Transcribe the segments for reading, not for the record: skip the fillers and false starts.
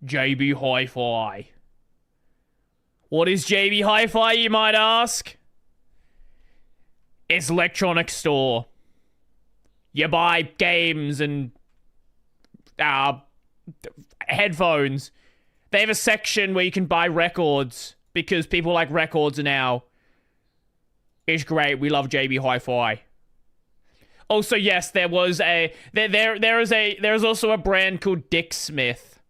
JB Hi-Fi. What is JB Hi-Fi, you might ask? It's electronics store. You buy games and headphones. They have a section where you can buy records because people like records now. It's great. We love JB Hi-Fi. Also, yes, there was there's also a brand called Dick Smith.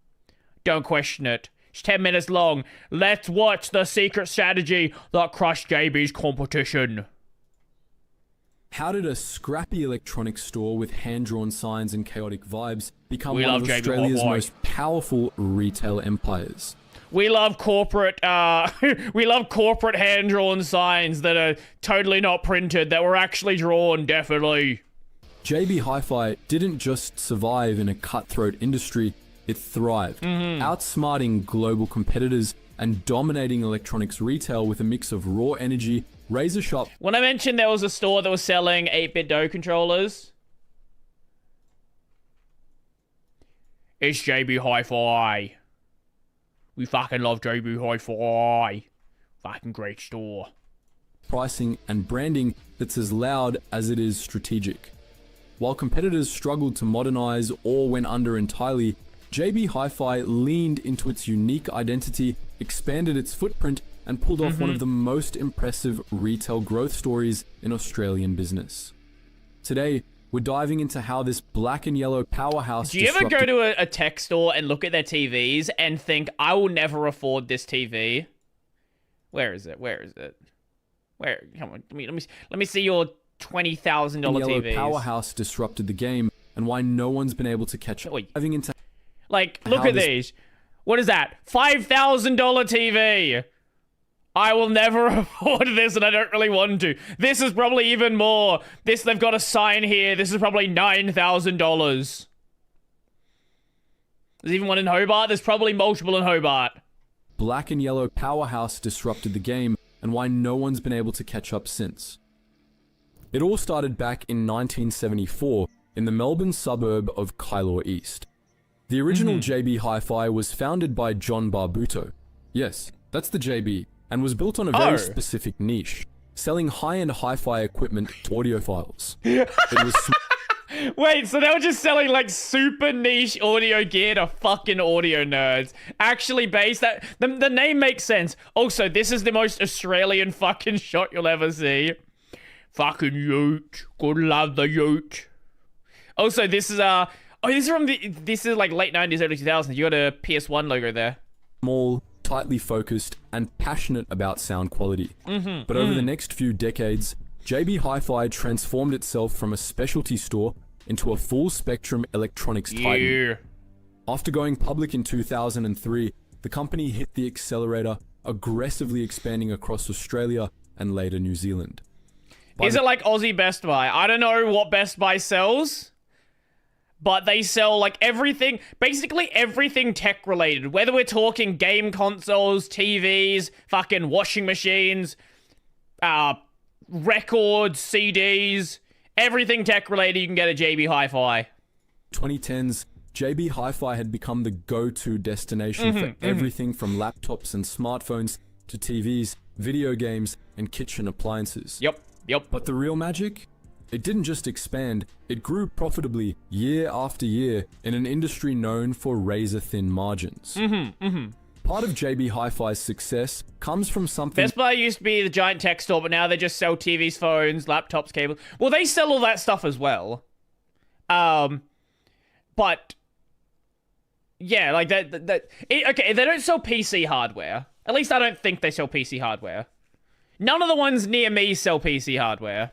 Don't question it. It's 10 minutes long. Let's watch the secret strategy that crushed JB's competition. How did a scrappy electronics store with hand-drawn signs and chaotic vibes become one of Australia's most powerful retail empires? We love corporate, we love corporate hand-drawn signs that are totally not printed, that were actually drawn, definitely. JB Hi-Fi didn't just survive in a cutthroat industry, it thrived, outsmarting global competitors and dominating electronics retail with a mix of raw energy, razor sharp... When I mentioned there was a store that was selling 8-bit DOE controllers, it's JB Hi-Fi. We fucking love JB Hi-Fi. Fucking great store. Pricing and branding that's as loud as it is strategic. While competitors struggled to modernize or went under entirely, JB Hi-Fi leaned into its unique identity, expanded its footprint, and pulled off one of the most impressive retail growth stories in Australian business. Today, we're diving into how this black and yellow powerhouse... Do you ever go to a tech store and look at their TVs and think, I will never afford this TV? Where is it? Where is it? Where? Come on, let me see your $20,000 yellow TVs. Powerhouse disrupted the game and why no one's been able to catch up. Diving into... Like, look at these. What is that? $5,000 TV. I will never afford this, and I don't really want to. This is probably even more. They've got a sign here. This is probably $9,000. There's even one in Hobart. There's probably multiple in Hobart. Black and yellow powerhouse disrupted the game, and why no one's been able to catch up since. It all started back in 1974 in the Melbourne suburb of Kailor East. The original JB Hi-Fi was founded by John Barbuto. Yes, that's the JB. And was built on a very specific niche, selling high-end hi-fi equipment to audiophiles. It was Wait, so they were just selling like super niche audio gear to fucking audio nerds. Actually based that... The name makes sense. Also, this is the most Australian fucking shot you'll ever see. Fucking ute. Good love the ute. Also, this is this is like late 90s, early 2000s. You got a PS1 logo there. Small, tightly focused, and passionate about sound quality. But over the next few decades, JB Hi-Fi transformed itself from a specialty store into a full-spectrum electronics titan. After going public in 2003, the company hit the accelerator, aggressively expanding across Australia and later New Zealand. Is it like Aussie Best Buy? I don't know what Best Buy sells, but they sell like everything, basically everything tech related. Whether we're talking game consoles, TVs, fucking washing machines, records, CDs, everything tech related you can get at JB Hi-Fi. 2010s, JB Hi-Fi had become the go-to destination for everything from laptops and smartphones to TVs, video games, and kitchen appliances. Yep. But the real magic? It didn't just expand, it grew profitably year after year in an industry known for razor-thin margins. Part of JB Hi-Fi's success comes from something... Best Buy used to be the giant tech store, but now they just sell TVs, phones, laptops, cables. Well, they sell all that stuff as well. But... yeah, like, okay, they don't sell PC hardware. At least I don't think they sell PC hardware. None of the ones near me sell PC hardware.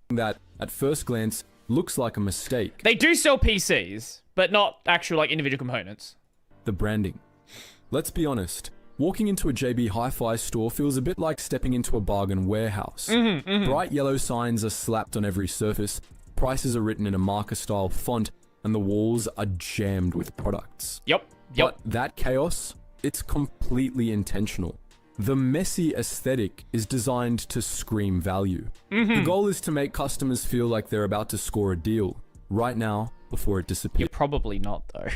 That, at first glance, looks like a mistake. They do sell PCs, but not actual, like, individual components. The branding. Let's be honest, walking into a JB Hi-Fi store feels a bit like stepping into a bargain warehouse. Bright yellow signs are slapped on every surface, prices are written in a marker-style font, and the walls are jammed with products. Yep. But that chaos, it's completely intentional. The messy aesthetic is designed to scream value. The goal is to make customers feel like they're about to score a deal. Right now, before it disappears. You're probably not, though.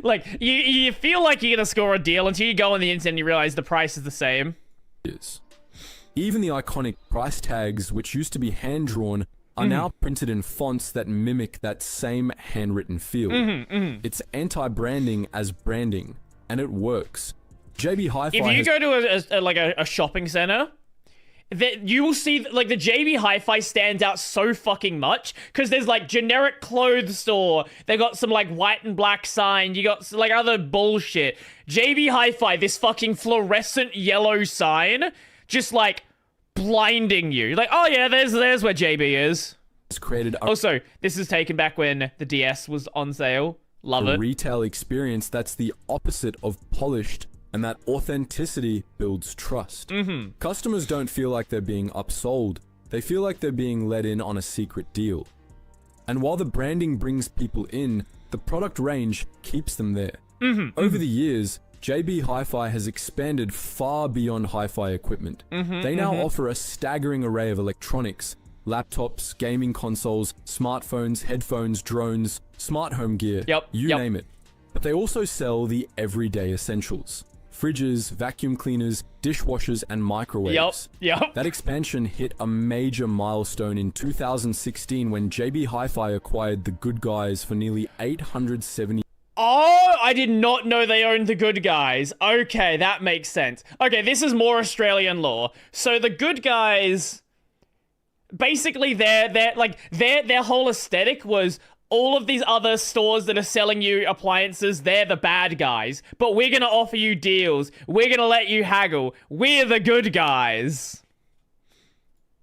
Like, you feel like you're gonna score a deal until you go on the internet and you realize the price is the same. Even the iconic price tags, which used to be hand-drawn, are now printed in fonts that mimic that same handwritten feel. It's anti-branding as branding, and it works. JB Hi-Fi If you go to a shopping center, that you will see like the JB Hi-Fi stands out so fucking much because there's like generic clothes store. They got some like white and black sign. You got like other bullshit. JB Hi-Fi, this fucking fluorescent yellow sign, just like blinding you. Like, oh yeah, there's where JB is. It's created also, this is taken back when the DS was on sale. Love it. Retail experience that's the opposite of polished, and that authenticity builds trust. Customers don't feel like they're being upsold. They feel like they're being let in on a secret deal. And while the branding brings people in, the product range keeps them there. Over the years, JB Hi-Fi has expanded far beyond hi-fi equipment. They now offer a staggering array of electronics, laptops, gaming consoles, smartphones, headphones, drones, smart home gear, you name it. But they also sell the everyday essentials. Fridges, vacuum cleaners, dishwashers, and microwaves. That expansion hit a major milestone in 2016 when JB Hi-Fi acquired The Good Guys for nearly $870. Oh, I did not know they owned The Good Guys. Okay, that makes sense. Okay, this is more Australian law. So The Good Guys, basically their whole aesthetic was all of these other stores that are selling you appliances, they're the bad guys. But we're gonna offer you deals. We're gonna let you haggle. We're the good guys.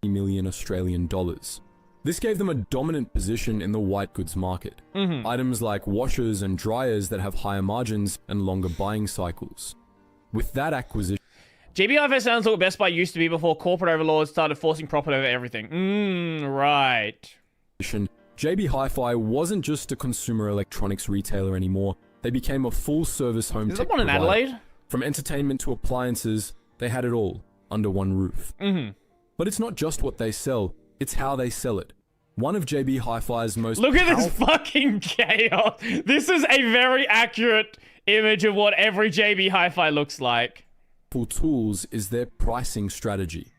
Million Australian dollars. This gave them a dominant position in the white goods market. Items like washers and dryers that have higher margins and longer buying cycles. With that acquisition, JB Hi-Fi sounds like what Best Buy used to be before corporate overlords started forcing profit over everything. Right. JB Hi-Fi wasn't just a consumer electronics retailer anymore. They became a full-service home tech provider. Is that one in Adelaide? From entertainment to appliances, they had it all under one roof. But it's not just what they sell, it's how they sell it. One of JB Hi-Fi's most Look at this fucking chaos. This is a very accurate image of what every JB Hi-Fi looks like. Tools is their pricing strategy.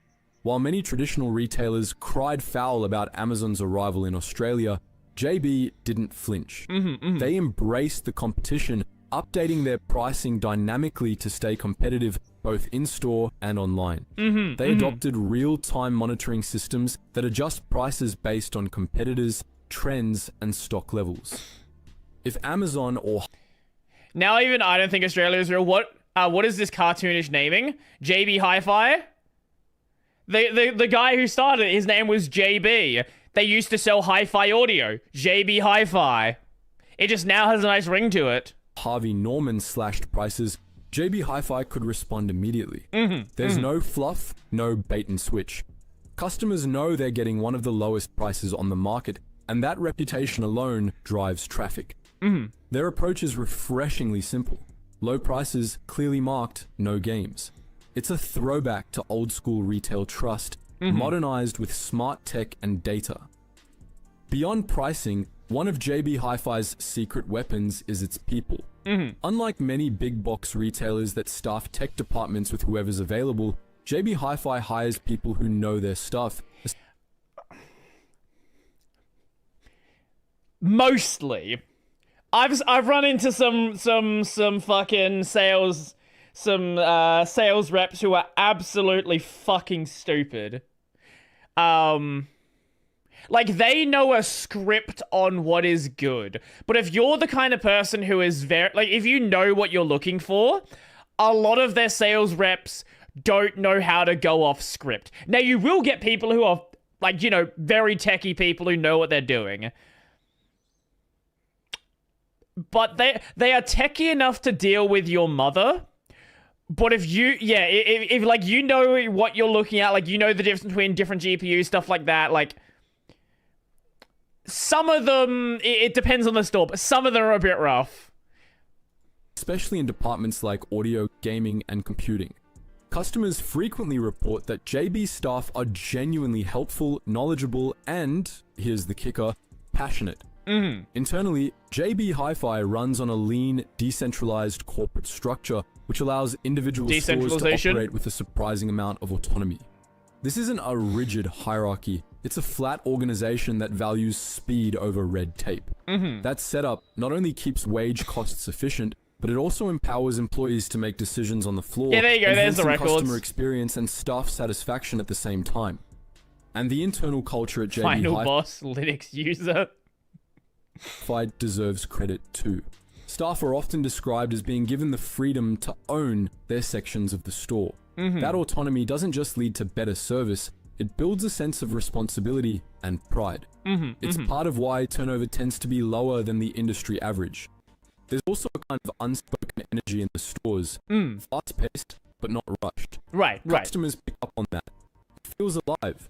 While many traditional retailers cried foul about Amazon's arrival in Australia, JB didn't flinch. They embraced the competition, updating their pricing dynamically to stay competitive both in-store and online. They adopted real-time monitoring systems that adjust prices based on competitors, trends, and stock levels. If Amazon or... Now even I don't think Australia is real. What is this cartoonish naming? JB Hi-Fi? The guy who started it, his name was JB. They used to sell hi-fi audio. JB Hi-Fi. It just now has a nice ring to it. Harvey Norman slashed prices, JB Hi-Fi could respond immediately. There's no fluff, no bait and switch. Customers know they're getting one of the lowest prices on the market, and that reputation alone drives traffic. Their approach is refreshingly simple. Low prices, clearly marked, no games. It's a throwback to old-school retail trust, modernized with smart tech and data. Beyond pricing, one of JB Hi-Fi's secret weapons is its people. Unlike many big box retailers that staff tech departments with whoever's available, JB Hi-Fi hires people who know their stuff. Mostly. I've run into some fucking sales reps who are absolutely fucking stupid. Like, they know a script on what is good. But if you're the kind of person who is if you know what you're looking for, a lot of their sales reps don't know how to go off script. Now, you will get people who are, like, you know, very techie people who know what they're doing. But they are techie enough to deal with your mother. But if you, if like, you know what you're looking at, like, you know the difference between different GPUs, stuff like that, like, some of them, it depends on the store, but some of them are a bit rough. Especially in departments like audio, gaming, and computing. Customers frequently report that JB staff are genuinely helpful, knowledgeable, and, here's the kicker, passionate. Internally, JB Hi-Fi runs on a lean, decentralized corporate structure, which allows individual stores to Decentralization. operate with a surprising amount of autonomy. This isn't a rigid hierarchy, it's a flat organization that values speed over red tape. That setup not only keeps wage costs efficient, but it also empowers employees to make decisions on the floor, Yeah, there you go, there's the enhancing records. customer experience and staff satisfaction at the same time. And the internal culture at JB Final Hi-Fi boss, Linux user. deserves credit too. Staff are often described as being given the freedom to own their sections of the store. That autonomy doesn't just lead to better service, it builds a sense of responsibility and pride. It's part of why turnover tends to be lower than the industry average. There's also a kind of unspoken energy in the stores, fast-paced but not rushed. Right. Customers pick up on that. It feels alive,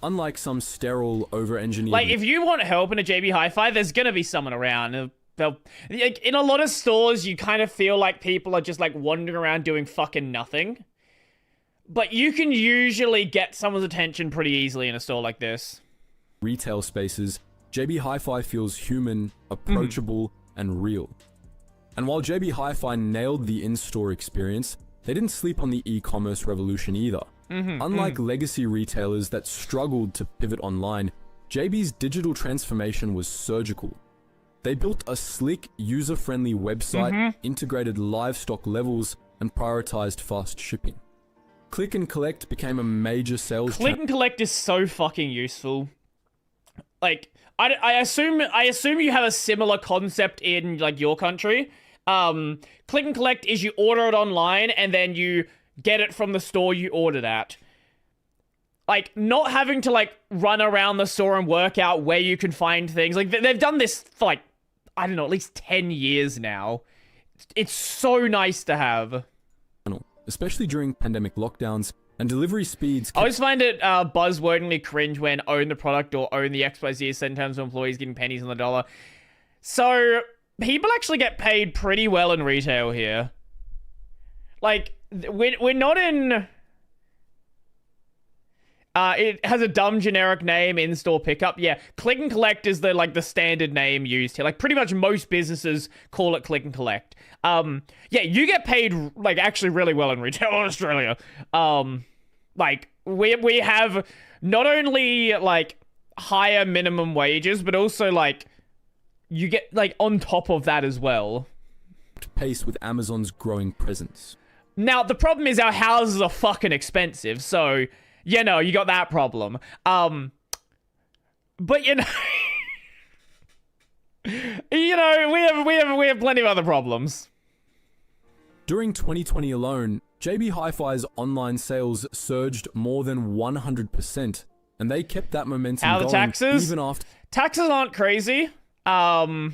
unlike some sterile, over-engineered... Like, if you want help in a JB Hi-Fi, there's gonna be someone around. Like, in a lot of stores, you kind of feel like people are just, like, wandering around doing fucking nothing. But you can usually get someone's attention pretty easily in a store like this. retail spaces, JB Hi-Fi feels human, approachable, and real. And while JB Hi-Fi nailed the in-store experience, they didn't sleep on the e-commerce revolution either. Unlike legacy retailers that struggled to pivot online, JB's digital transformation was surgical. They built a slick, user-friendly website, integrated livestock levels, and prioritized fast shipping. Click and collect became a major sales channel. Click and collect is so fucking useful. Like, I assume you have a similar concept in, like, your country. Click and collect is you order it online and then you get it from the store you ordered at. Like, not having to, like, run around the store and work out where you can find things. Like, they've done this for, like, I don't know, at least 10 years now. It's so nice to have. Especially during pandemic lockdowns, and delivery speeds... I always find it buzzwordingly cringe when own the product or own the XYZ is 10 terms of employees getting pennies on the dollar. So, people actually get paid pretty well in retail here. Like, we're not in... it has a dumb generic name, in-store pickup. Yeah, click and collect is the standard name used here. Like, pretty much most businesses call it click and collect. Yeah, you get paid, like, actually really well in retail in Australia. Like, we have not only, like, higher minimum wages, but also, like, you get, like, on top of that as well. pace with Amazon's growing presence. Now, the problem is our houses are fucking expensive, so... You know, you got that problem. But you know, we have plenty of other problems. During 2020 alone, JB Hi-Fi's online sales surged more than 100%, and they kept that momentum How are the going taxes? even after... Taxes aren't crazy. Well,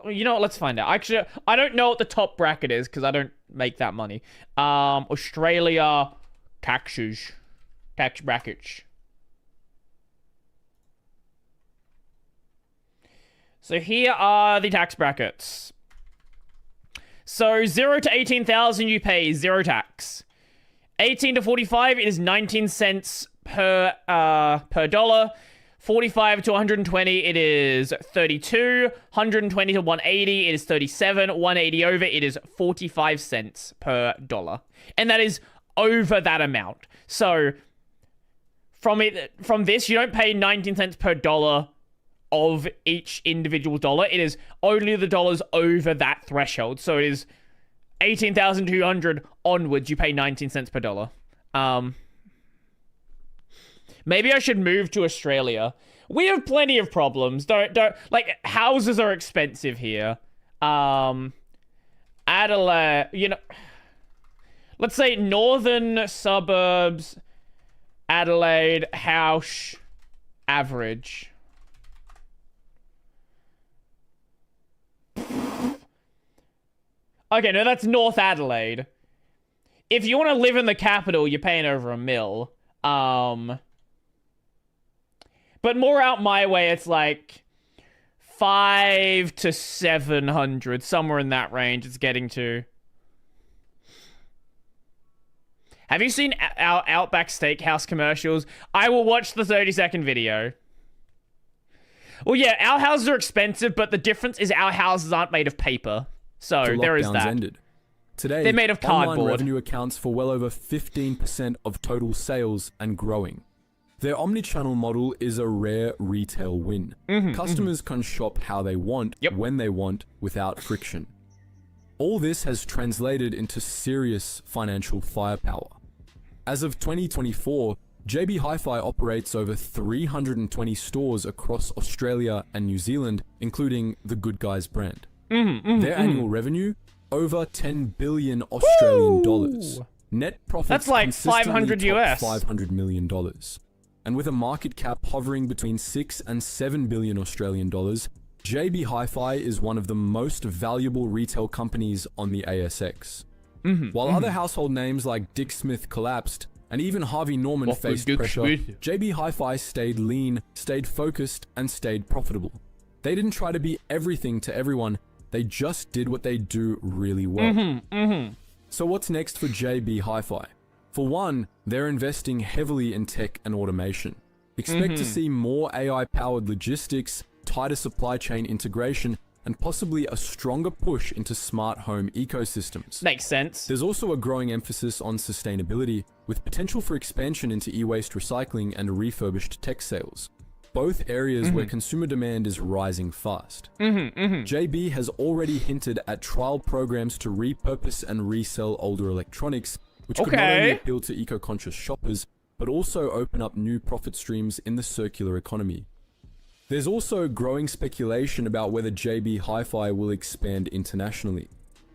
you know what? Let's find out. Actually, I don't know what the top bracket is because I don't make that money. Australia taxes. Tax brackets. So here are the tax brackets. So 0 to 18,000 you pay 0 tax. 18 to 45 it is 19 cents per dollar. 45 to 120 it is 32. 120 to 180 it is 37. 180 over it is 45 cents per dollar. And that is over that amount. So from this you don't pay 19 cents per dollar of each individual dollar. It is only the dollars over that threshold. So it is 18,200 onwards you pay 19 cents per dollar. Maybe I should move to Australia. We have plenty of problems. Don't like houses are expensive here. Adelaide, you know, let's say northern suburbs, Adelaide house average. Okay, no, that's North Adelaide. If you want to live in the capital, you're paying over $1 million. But more out my way, it's like 500 to 700, somewhere in that range it's getting to. Have you seen our Outback Steakhouse commercials? I will watch the 30-second video. Well, yeah, our houses are expensive, but the difference is our houses aren't made of paper. So The there is lockdowns that. ended. Today, They're made of online cardboard. revenue accounts for well over 15% of total sales and growing. Their omnichannel model is a rare retail win. Customers can shop how they want, when they want, without friction. All this has translated into serious financial firepower. As of 2024, JB Hi-Fi operates over 320 stores across Australia and New Zealand, including the Good Guys brand. Their annual revenue, over 10 billion Australian dollars. Net profits That's like consistently 500 top US. $500 million. And with a market cap hovering between 6 and 7 billion Australian dollars, JB Hi-Fi is one of the most valuable retail companies on the ASX. While other household names like Dick Smith collapsed, and even Harvey Norman faced pressure, JB Hi-Fi stayed lean, stayed focused, and stayed profitable. They didn't try to be everything to everyone, they just did what they do really well. So what's next for JB Hi-Fi? For one, they're investing heavily in tech and automation. Expect to see more AI-powered logistics, tighter supply chain integration, and possibly a stronger push into smart home ecosystems. Makes sense. There's also a growing emphasis on sustainability, with potential for expansion into e-waste recycling and refurbished tech sales. Both areas where consumer demand is rising fast. JB has already hinted at trial programs to repurpose and resell older electronics, which could not only appeal to eco-conscious shoppers, but also open up new profit streams in the circular economy. There's also growing speculation about whether JB Hi-Fi will expand internationally.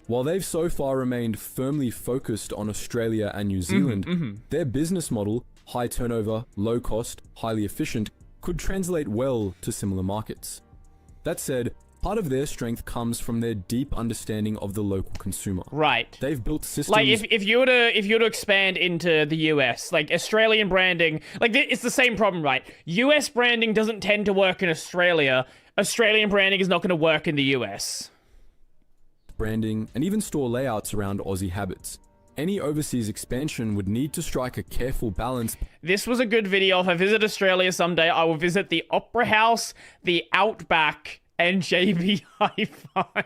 While they've so far remained firmly focused on Australia and New Zealand, their business model, high turnover, low cost, highly efficient, could translate well to similar markets. That said, part of their strength comes from their deep understanding of the local consumer. Right. They've built systems. Like if you were to expand into the US, like Australian branding, like it's the same problem, right? US branding doesn't tend to work in Australia. Australian branding is not going to work in the US. Branding, and even store layouts around Aussie habits. Any overseas expansion would need to strike a careful balance. This was a good video. If I visit Australia someday, I will visit the Opera House, the Outback, and JB Hi-Fi.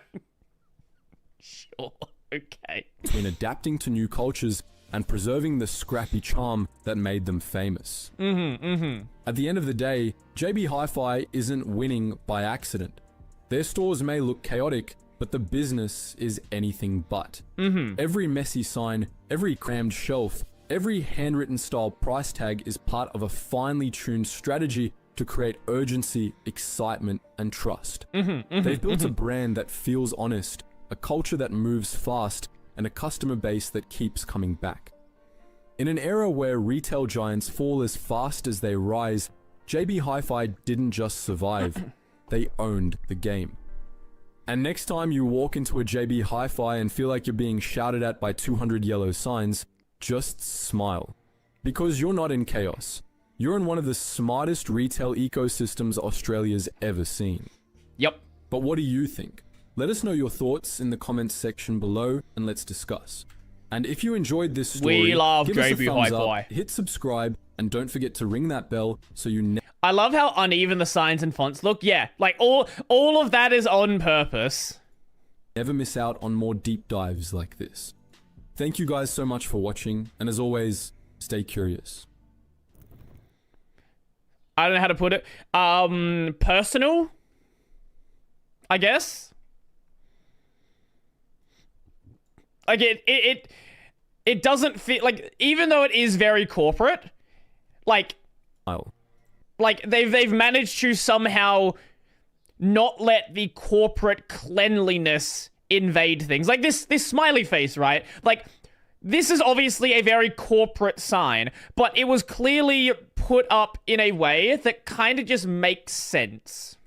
Sure, okay. Between adapting to new cultures and preserving the scrappy charm that made them famous. At the end of the day, JB Hi-Fi isn't winning by accident. Their stores may look chaotic, but the business is anything but. Every messy sign, every crammed shelf, every handwritten style price tag is part of a finely tuned strategy to create urgency, excitement, and trust. They've built a brand that feels honest, a culture that moves fast, and a customer base that keeps coming back. In an era where retail giants fall as fast as they rise, JB Hi-Fi didn't just survive, they owned the game. And next time you walk into a JB Hi-Fi and feel like you're being shouted at by 200 yellow signs, just smile. Because you're not in chaos. You're in one of the smartest retail ecosystems Australia's ever seen. Yep. But what do you think? Let us know your thoughts in the comments section below and let's discuss. And if you enjoyed this story, We love give us a JB thumbs Hi-Fi. up, hit subscribe, and don't forget to ring that bell so you I love how uneven the signs and fonts look. Yeah, like all of that is on purpose. never miss out on more deep dives like this. Thank you guys so much for watching, and as always, stay curious. I don't know how to put it. Personal? I guess? Like it doesn't fit, like, even though it is very corporate, like they've managed to somehow not let the corporate cleanliness invade things. Like this smiley face, right? Like, this is obviously a very corporate sign, but it was clearly put up in a way that kind of just makes sense.